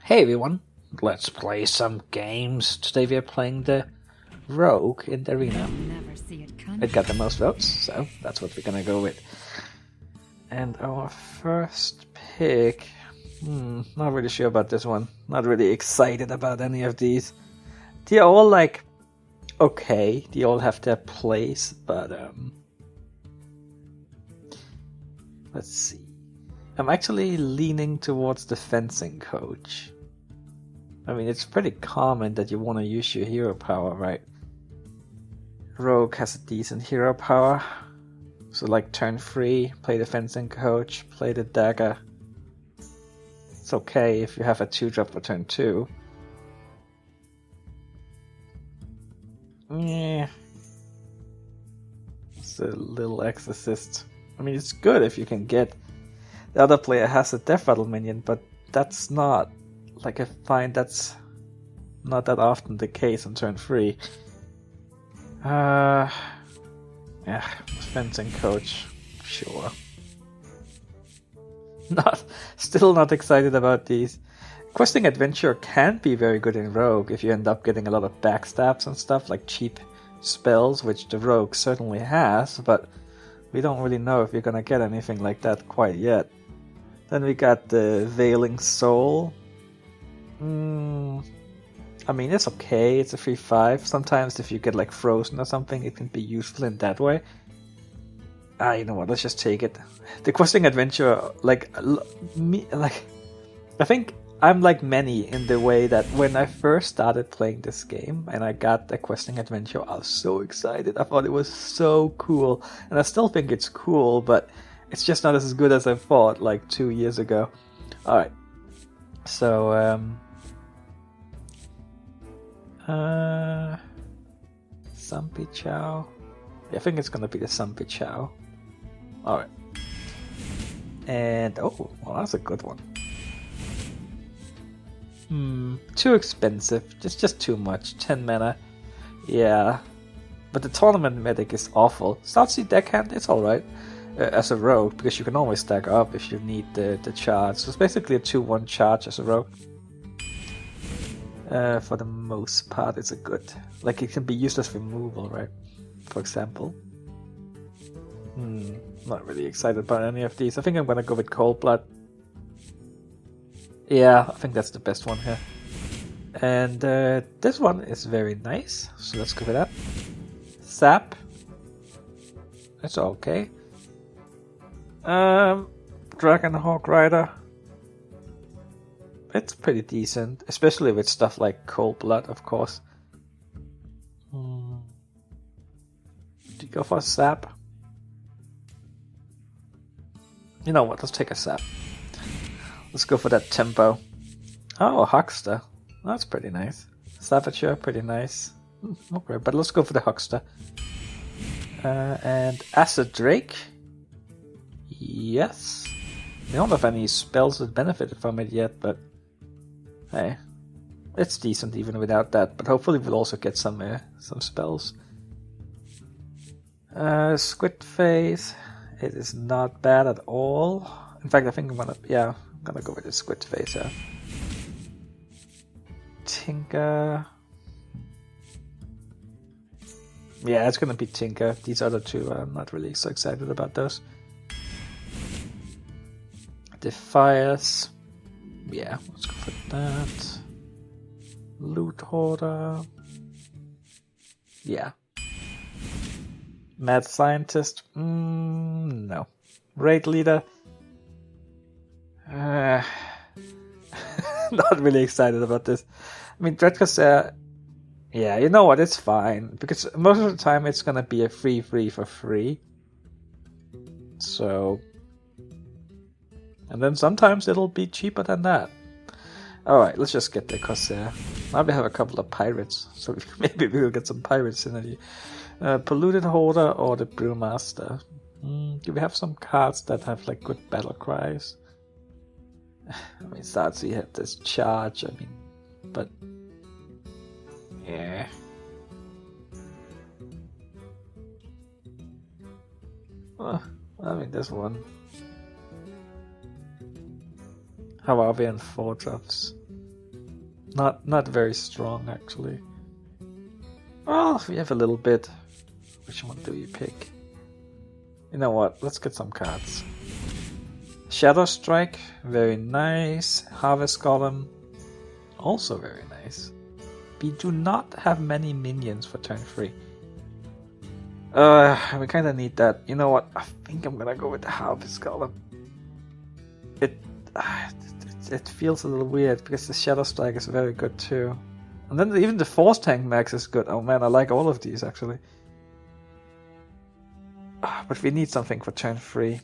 Hey everyone, let's play some games. Today we are playing the Rogue in the arena. It got the most votes, so that's what we're gonna go with. And our first pick... not really sure about this one. Not really excited about any of these. They're all like... okay, they all have their place, but let's see. I'm actually leaning towards the fencing coach. I mean, it's pretty common that you want to use your hero power, right? Rogue has a decent hero power. So like turn 3, play the fencing coach, play the dagger. It's okay if you have a 2-drop for turn 2. Yeah. It's a little exorcist. I mean, it's good if you can get... The other player has a death rattle minion, but that's not... like, I find that's not that often the case on turn 3. Yeah, fencing coach, sure. Still not excited about these. Questing Adventure can be very good in Rogue if you end up getting a lot of backstabs and stuff, like cheap spells, which the Rogue certainly has, but we don't really know if you're gonna get anything like that quite yet. Then we got the Veiling Soul. I mean, it's okay, it's a 3/5. Sometimes if you get like frozen or something, it can be useful in that way. You know what, let's just take it. The Questing Adventure, I think I'm like many in the way that when I first started playing this game and I got the Questing Adventure, I was so excited. I thought it was so cool. And I still think it's cool, but it's just not as good as I thought like 2 years ago. Alright. So, Sumpy Chow. Yeah, I think it's gonna be the Sumpy Chow. Alright. And, oh, well, that's a good one. Too expensive. Just too much. 10 mana. Yeah. But the Tournament Medic is awful. Southsea Deckhand, it's alright. As a rogue, because you can always stack up if you need the charge. So it's basically a 2-1 charge as a rogue. For the most part, it's a good... like, it can be used as removal, right? For example. Not really excited about any of these. I think I'm gonna go with Cold Blood. Yeah, I think that's the best one here. And this one is very nice, so let's go with that. Sap. That's okay. Dragonhawk Rider. It's pretty decent, especially with stuff like Cold Blood, of course. Do you go for a Sap? You know what, let's take a Sap. Let's go for that tempo. Oh, Huckster. That's pretty nice. Savager, pretty nice. Okay, but let's go for the Huckster. And Acid Drake. Yes. I don't have any spells that benefited from it yet, but hey, it's decent even without that. But hopefully we'll also get some spells. Squid Face. It is not bad at all. In fact, I think I'm gonna go with the Squid Face. Yeah. Tinker. Yeah, it's gonna be Tinker. These other two, I'm not really so excited about those. Defias. Yeah, let's go for that. Loot Hoarder. Yeah. Mad Scientist. No. Raid Leader. Not really excited about this. I mean, Dreadcorsair. Yeah, you know what? It's fine. Because most of the time it's gonna be a free for free. So... and then sometimes it'll be cheaper than that. Alright, let's just get the Corsair. Now we have a couple of pirates, so maybe we'll get some pirate synergy. Polluted Holder or the Brewmaster. Do we have some cards that have like good battle cries? I mean, Sartzi had this charge, I mean, but... yeah. Well, I mean, this one. How are we in 4 drops? Not very strong, actually. Well, we have a little bit. Which one do you pick? You know what? Let's get some cards. Shadow Strike, very nice. Harvest Golem, also very nice. We do not have many minions for turn 3. We kind of need that. You know what? I think I'm gonna go with the Harvest Golem. It feels a little weird because the Shadow Strike is very good too. And then even the Force Tank Max is good. Oh man, I like all of these actually. But we need something for turn 3.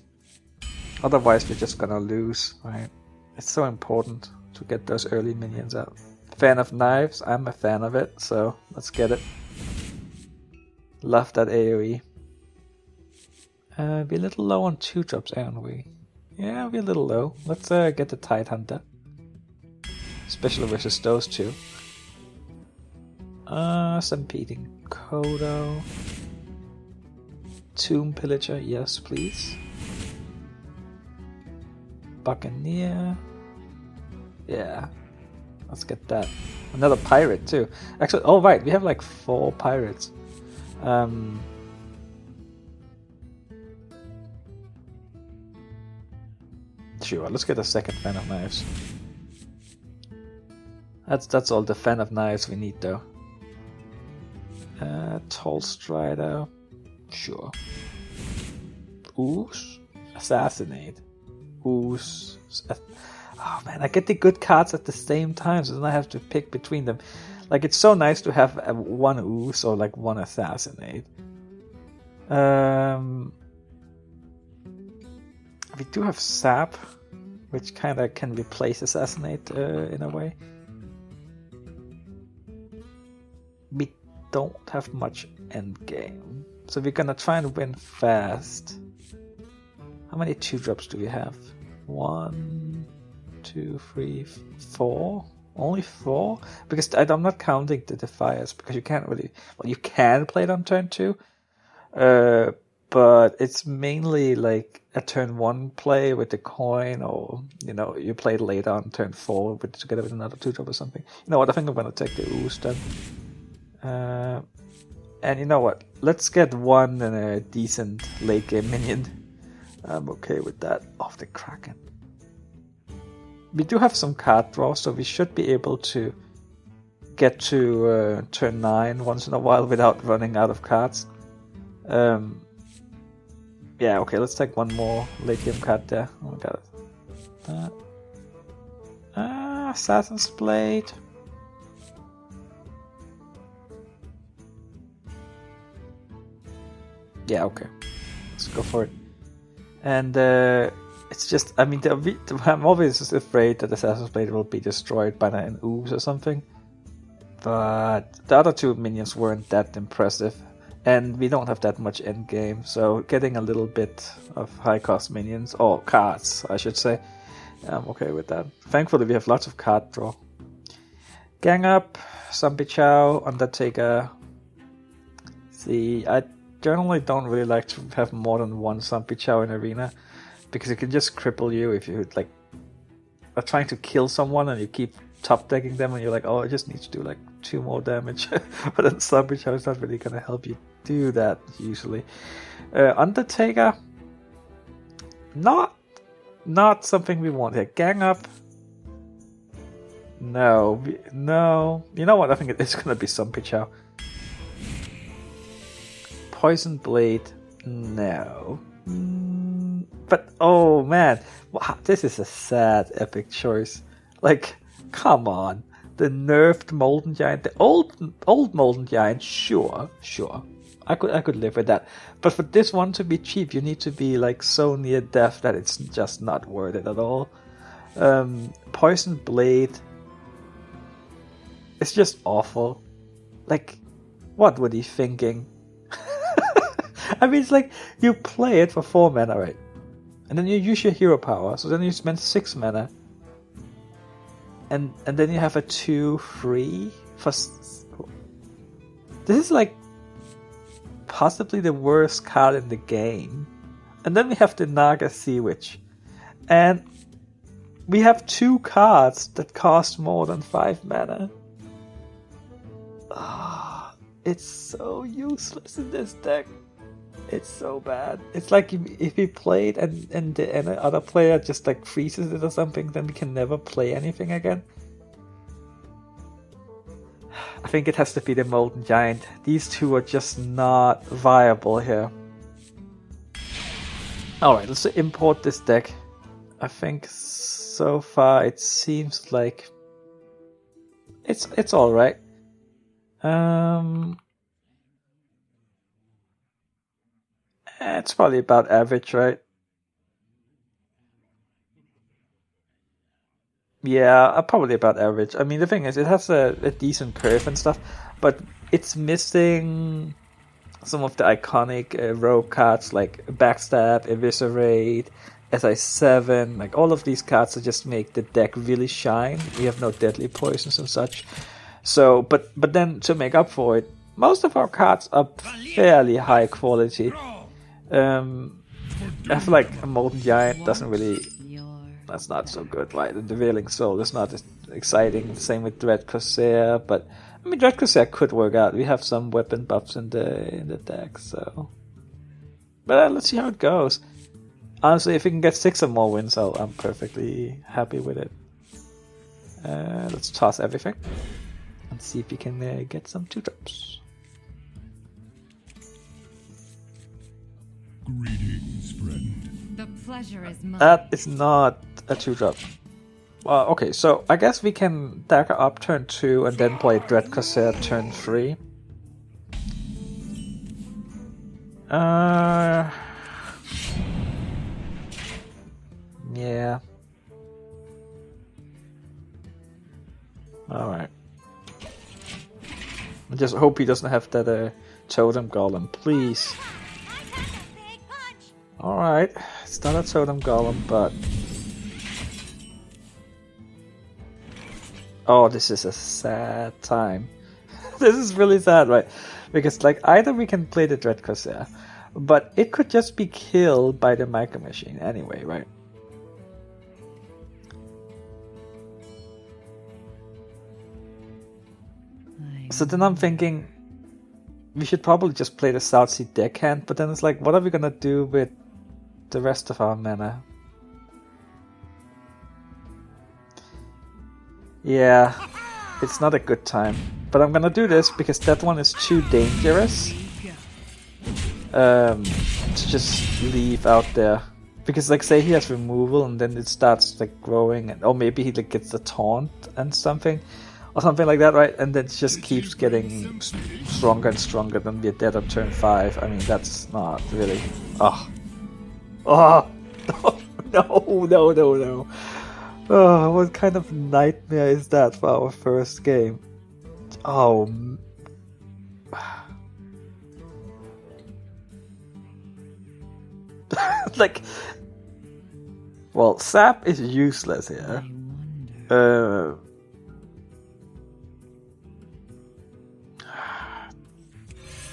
Otherwise we're just gonna lose, right? It's so important to get those early minions out. Fan of Knives, I'm a fan of it, so let's get it. Love that AoE. We're a little low on 2-drops, aren't we? Yeah, we're a little low. Let's get the Tide Hunter. Especially versus those two. Stampeding Kodo. Tomb Pillager, yes please. Buccaneer. Yeah. Let's get that. Another pirate too. Actually, oh right, we have like 4 pirates. Sure, let's get a second Fan of Knives. That's all the Fan of Knives we need though. Tall Strider. Sure. Ooze. Assassinate. Ooze. Oh man, I get the good cards at the same time, so then I have to pick between them. Like, it's so nice to have one Ooze or like one Assassinate. We do have Sap, which kind of can replace Assassinate in a way. We don't have much endgame, so we're gonna try and win fast. How many 2-drops do we have? 1, 2, 3, 4? Only 4? Because I'm not counting the Defiers, because you can't really... Well, you can play it on turn 2, but it's mainly like a turn 1 play with the coin, or, you know, you play it later on turn 4 together with another 2-drop or something. You know what, I think I'm going to take the Ooze then. And you know what, let's get one and a decent late game minion. I'm okay with that. Off the Kraken. We do have some card draw, so we should be able to get to turn 9 once in a while without running out of cards. Yeah, okay, let's take one more late game card there. Oh my god. Assassin's Blade. Yeah, okay. Let's go for it. And it's just, I mean, I'm always just afraid that Assassin's Blade will be destroyed by an Ooze or something. But the other 2 minions weren't that impressive. And we don't have that much endgame, so getting a little bit of high-cost minions, or cards, I should say, I'm okay with that. Thankfully, we have lots of card draw. Gang Up, Zombie Chow, Undertaker. See, I generally don't really like to have more than one Zombie Chow in Arena, because it can just cripple you if you like are trying to kill someone and you keep top decking them and you're like, oh, I just need to do like 2 more damage. But then Zombie Chow is not really gonna help you do that usually. Undertaker, not something we want here. Gang Up, no. You know what? I think it's gonna be Zombie Chow. Poison Blade, no. But oh man, wow, this is a sad epic choice. Like, come on, the nerfed Molten Giant, the old Molten Giant, sure, I could live with that. But for this one to be cheap, you need to be like so near death that it's just not worth it at all. Poison Blade, it's just awful. Like, what were they thinking? I mean, it's like, you play it for 4 mana, right? And then you use your hero power, so then you spend 6 mana. And then you have a 2/3 for... This is like possibly the worst card in the game. And then we have the Naga Sea Witch. And we have 2 cards that cost more than 5 mana. It's so useless in this deck. It's so bad. It's like if we played and the other player just like freezes it or something, then we can never play anything again. I think it has to be the Molten Giant. These 2 are just not viable here. Alright, let's import this deck. I think so far it seems like it's alright. It's probably about average, right? Yeah, probably about average. I mean, the thing is, it has a decent curve and stuff, but it's missing some of the iconic rogue cards like Backstab, Eviscerate, SI7. Like, all of these cards that just make the deck really shine. We have no Deadly Poisons and such. So, but then to make up for it, most of our cards are fairly high quality. I feel like a Molten Giant doesn't really... That's not so good, right? And the Veiling Soul is not as exciting. Same with Dread Corsair, but I mean, Dread Corsair could work out. We have some weapon buffs in the deck, so. But let's see how it goes. Honestly, if we can get 6 or more wins, I'm perfectly happy with it. Let's toss everything and see if we can get some 2-drops. Greetings, friend. The pleasure is mine. That is not a 2-drop. Okay, so I guess we can Dagger up turn 2 and then play Dread Corsair turn 3. Yeah. Alright. I just hope he doesn't have that Totem Golem, please. Alright, it's not a Totem Golem, but... Oh, this is a sad time. This is really sad, right? Because, like, either we can play the Dread Corsair, but it could just be killed by the Micro Machine anyway, right? So then I'm thinking, we should probably just play the Southsea Deckhand, but then it's like, what are we gonna do with the rest of our mana? Yeah, it's not a good time. But I'm gonna do this because that one is too dangerous to just leave out there. Because, like, say he has removal and then it starts, like, growing, or maybe he, like, gets the taunt and something, or something like that, right? And then it just keeps getting stronger and stronger, then we're dead on turn 5. I mean, that's not really... Oh, no. Oh, what kind of nightmare is that for our first game? Oh. Like, well, Sap is useless here.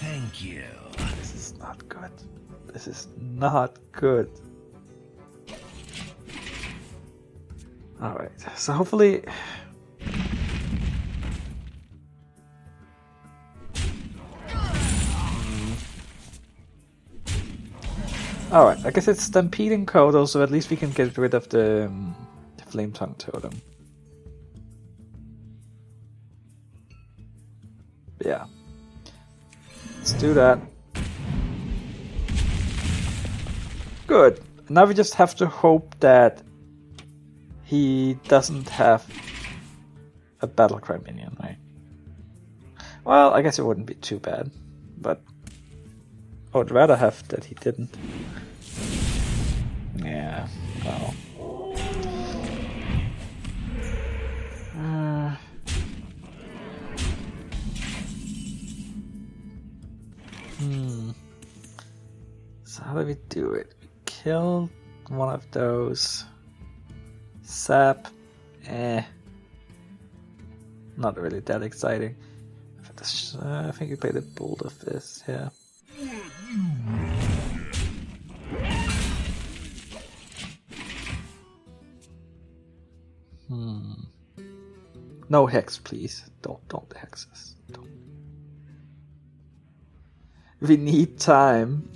Thank you. This is not good. This is not good. Alright, so hopefully... Alright, I guess it's Stampeding Kodo, so at least we can get rid of the Flame Tongue Totem. Yeah. Let's do that. Good. Now we just have to hope that he doesn't have a Battlecry minion, right? Well, I guess it wouldn't be too bad, but I would rather have that he didn't. Yeah, well. So how do we do it? We kill one of those. Sap. Not really that exciting. I think we play the Bolt of this, yeah. No hex, please. Don't hex us. Don't. We need time.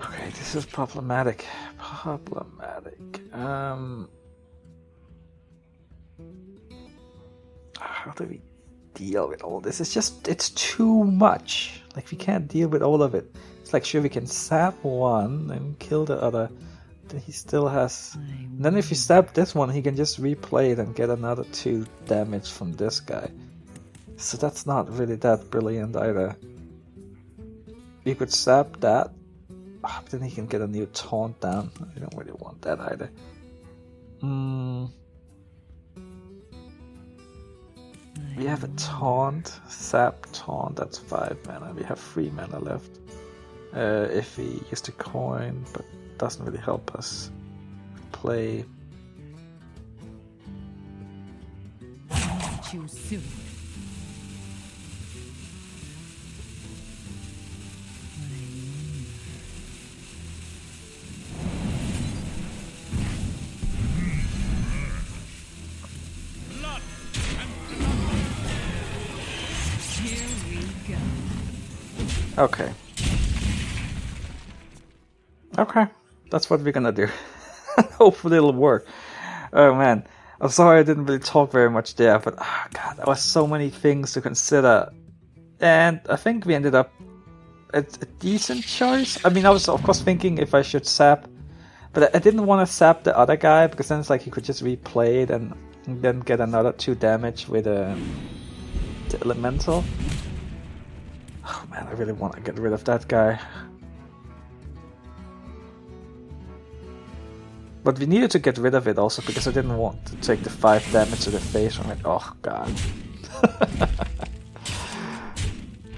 Okay, this is problematic. How do we deal with all this? It's too much. Like, we can't deal with all of it. It's like, sure, we can sap one and kill the other. Then he still has... And then if you sap this one, he can just replay it and get another 2 damage from this guy. So that's not really that brilliant either. We could sap that. But then he can get a new taunt down. I don't really want that either. We have a taunt, sap taunt, that's 5 mana. We have 3 mana left. If we use the coin, but doesn't really help us play. Too soon. Okay. Okay, that's what we're gonna do. Hopefully it'll work. Oh man, I'm sorry I didn't really talk very much there, but god, there was so many things to consider. And I think we ended up at a decent choice. I mean, I was of course thinking if I should sap, but I didn't want to sap the other guy, because then it's like he could just replay it and then get another 2 damage with the elemental. Oh man, I really want to get rid of that guy. But we needed to get rid of it also because I didn't want to take the 5 damage to the face from it. Oh god.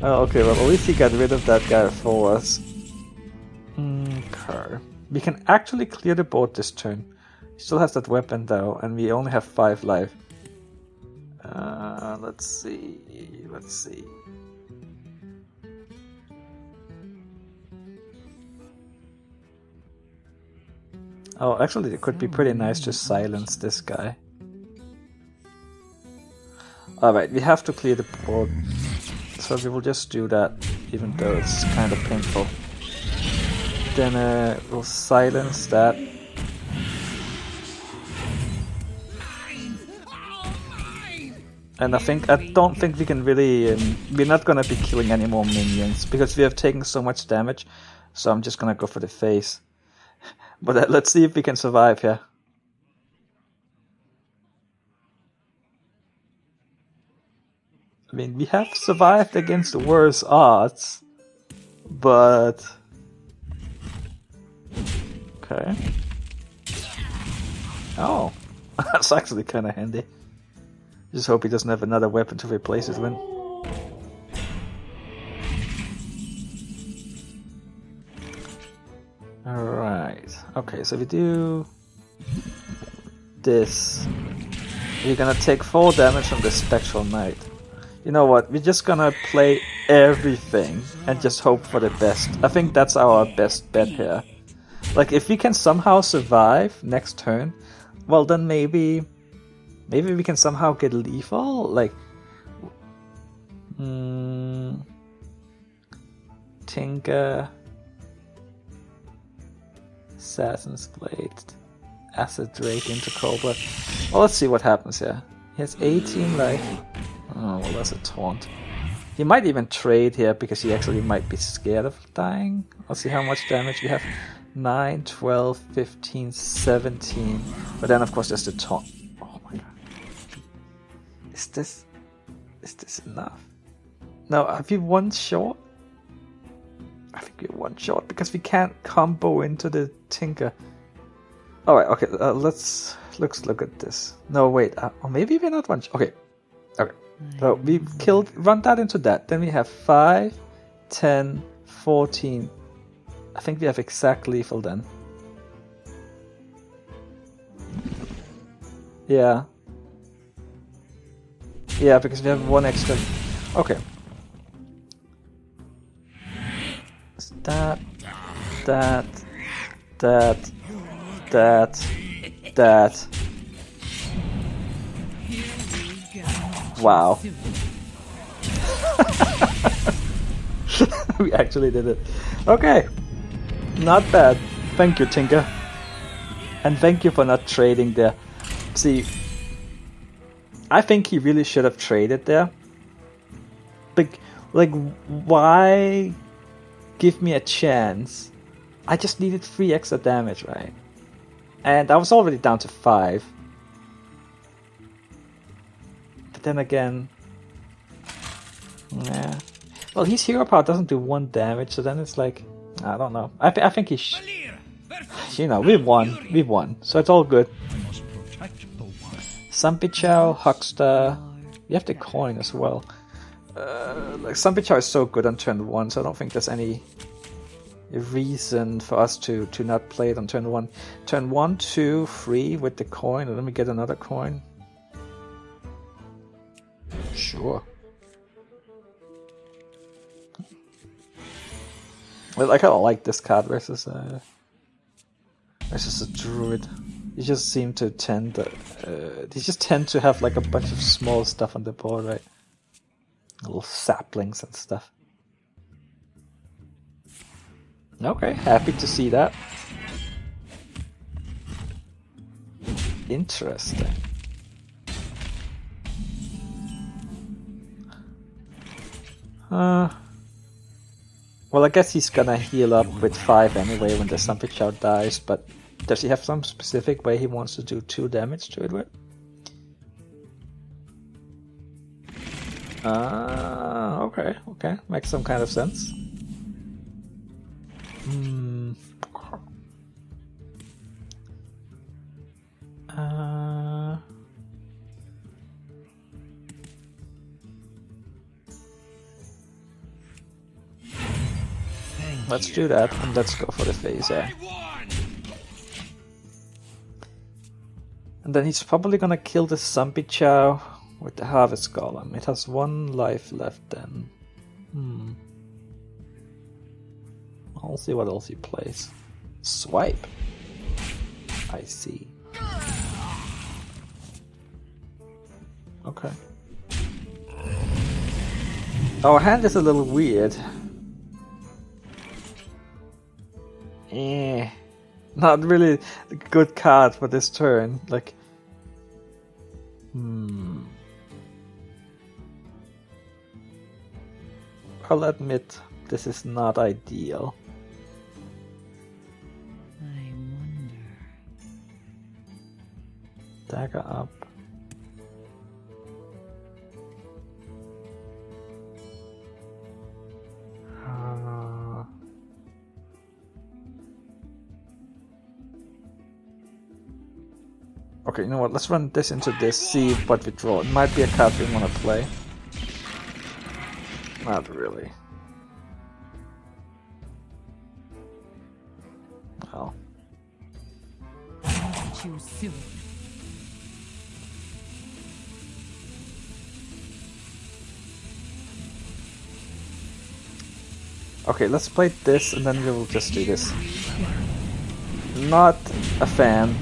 Oh, okay, well at least he got rid of that guy for us. Okay. We can actually clear the board this turn. He still has that weapon though, and we only have 5 life. Let's see. Oh, actually it could be pretty nice to silence this guy. Alright, we have to clear the board. So we will just do that, even though it's kind of painful. Then we'll silence that. And I don't think we can really... we're not gonna be killing any more minions, because we have taken so much damage. So I'm just gonna go for the face. But let's see if we can survive here. I mean, we have survived against worse odds, but... Okay. Oh, that's actually kind of handy. Just hope he doesn't have another weapon to replace it with. Alright, okay, so we do this. We're gonna take 4 damage from the Spectral Knight. You know what, we're just gonna play everything and just hope for the best. I think that's our best bet here. Like, if we can somehow survive next turn, well then maybe we can somehow get lethal, like... Tinker... Assassin's Blade, Acid Drake into Cobra. Well, let's see what happens here. He has 18 life. Oh, well, that's a taunt. He might even trade here because he actually might be scared of dying. Let's see how much damage we have. 9, 12, 15, 17. But then, of course, there's the taunt. Oh my god. Is this enough? No, have you one shot? I think we're one shot because we can't combo into the Tinker. Alright, okay, let's look at this. No, wait, or maybe we're not one shot. Okay. So we run that into that. Then we have 5, 10, 14. I think we have exact lethal then. Yeah. Yeah, because we have 1 extra. Okay. that, that, that, that. Wow. We actually did it. Okay. Not bad. Thank you, Tinker. And thank you for not trading there. See, I think he really should have traded there. Like, why give me a chance? I just needed 3 extra damage, right? And I was already down to 5. But then again... yeah. Well, his hero power doesn't do 1 damage, so then it's like... I don't know. I think he you know, we won. So it's all good. Sampichow, Huckster... You have the coin as well. Like Sampichow is so good on turn 1, so I don't think there's any reason for us to not play it on turn 1. Turn 1, 2, 3 with the coin. Let me get another coin. Sure. Well, I kind of like this card versus a Druid. You just seem to tend to have like a bunch of small stuff on the board, right? Little saplings and stuff. Okay, happy to see that. Interesting. Well, I guess he's gonna heal up with 5 anyway when the Sampichow dies, but does he have some specific way he wants to do 2 damage to it with? Okay. Makes some kind of sense. Let's do that, and let's go for the phaser. And then he's probably gonna kill the Sampichow with the Harvest Golem. It has 1 life left then. I'll see what else he plays. Swipe. I see. Okay. Our hand is a little weird. Not really a good card for this turn. Like, I'll admit this is not ideal. I wonder. Dagger up. Okay, you know what? Let's run this into this, see what we draw. It might be a card we want to play. Not really. Well. Too soon. Okay, let's play this and then we will just do this. Not a fan,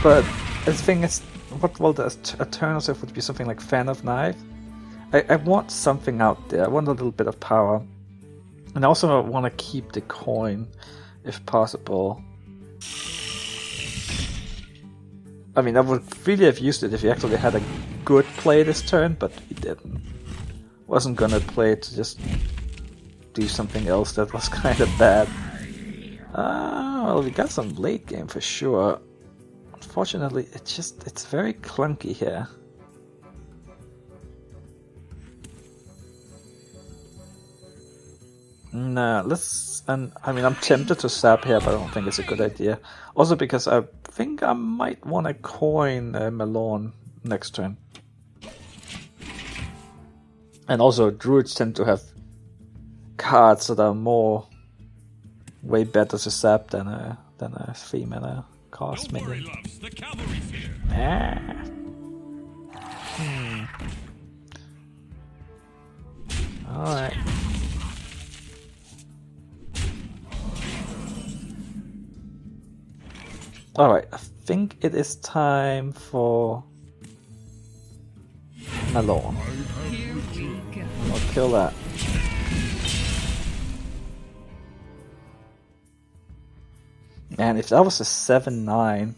but the thing is, what will the alternative would be something like Fan of Knife? I want something out there. I want a little bit of power. And I also want to keep the coin, if possible. I mean, I would really have used it if he actually had a good play this turn, but he didn't. Wasn't gonna play it to just do something else that was kind of bad. Well, we got some late game for sure. Unfortunately, it's very clunky here. Nah, I mean, I'm tempted to sap here, but I don't think it's a good idea. Also because I think I might want to coin Malone next turn. And also, Druids tend to have cards that are way better to sap than a 3 mana cost minion. Alright. Alright, I think it is time for Malone. I'll kill that. And if that was a 7-9,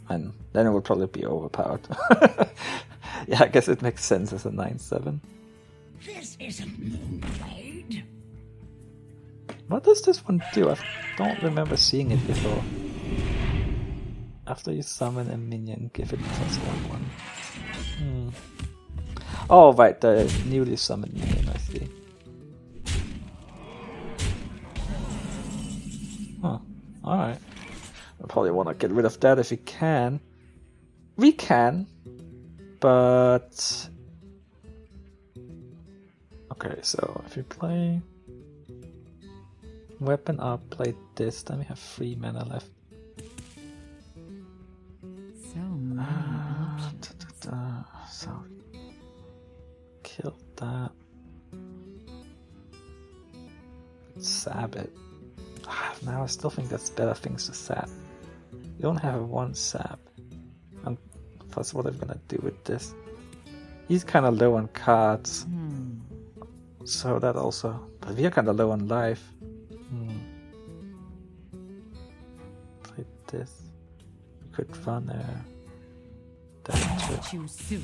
and then it would probably be overpowered. Yeah, I guess it makes sense as a 9-7. This isn't Moonblade. What does this one do? I don't remember seeing it before. After you summon a minion, give it +1/1. Oh, right, the newly summoned minion, I see. Huh, alright. I probably want to get rid of that if we can. We can, but... Okay, so if we play... Weapon up, play this, then we have 3 mana left. So many options. So... Kill that. Sab it. Now I still think that's better things to sap. You don't have a 1 sap. And that's what I'm gonna do with this. He's kinda low on cards. So that also... But we are kinda low on life. Play this. We could run a... damage. Too soon.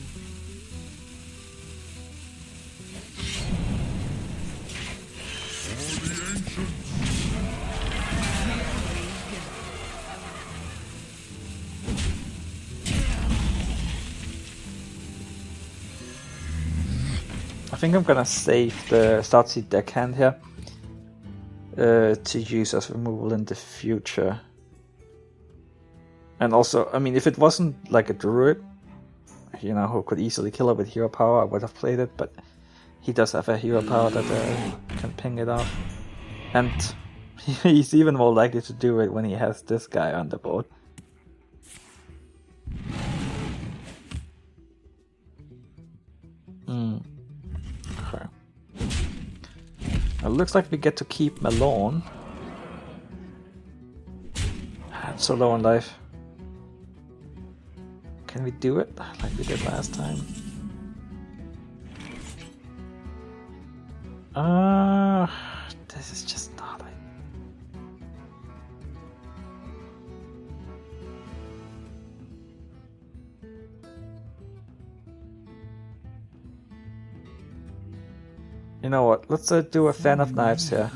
I think I'm gonna save the Startseed deckhand here to use as removal in the future. And also, I mean, if it wasn't like a Druid, you know, who could easily kill it with hero power, I would have played it, but he does have a hero power that can ping it off. And he's even more likely to do it when he has this guy on the board. Okay. It looks like we get to keep Malone. I'm so low on life. Can we do it like we did last time? This is just not it. You know what? Let's do a fan of knives here.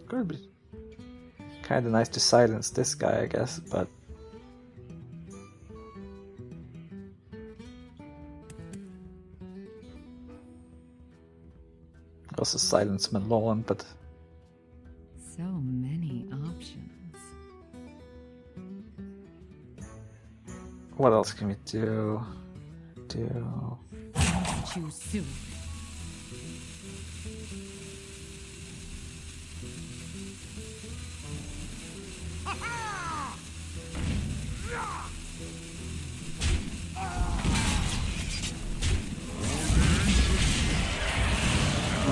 Could be kind of nice to silence this guy, I guess, but also silence Malone, but So many options. what else can we do? Too soon.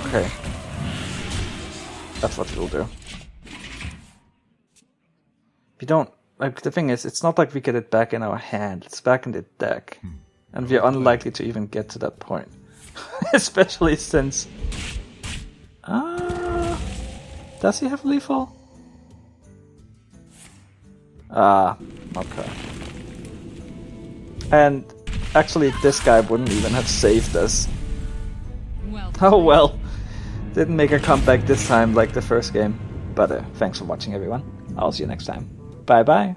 Okay. That's what we'll do. We don't... Like, the thing is, it's not like we get it back in our hand. It's back in the deck. And we're unlikely to even get to that point. Especially since... does he have lethal? Okay. And actually, this guy wouldn't even have saved us. Oh well. Didn't make a comeback this time like the first game. But thanks for watching, everyone. I'll see you next time. Bye bye.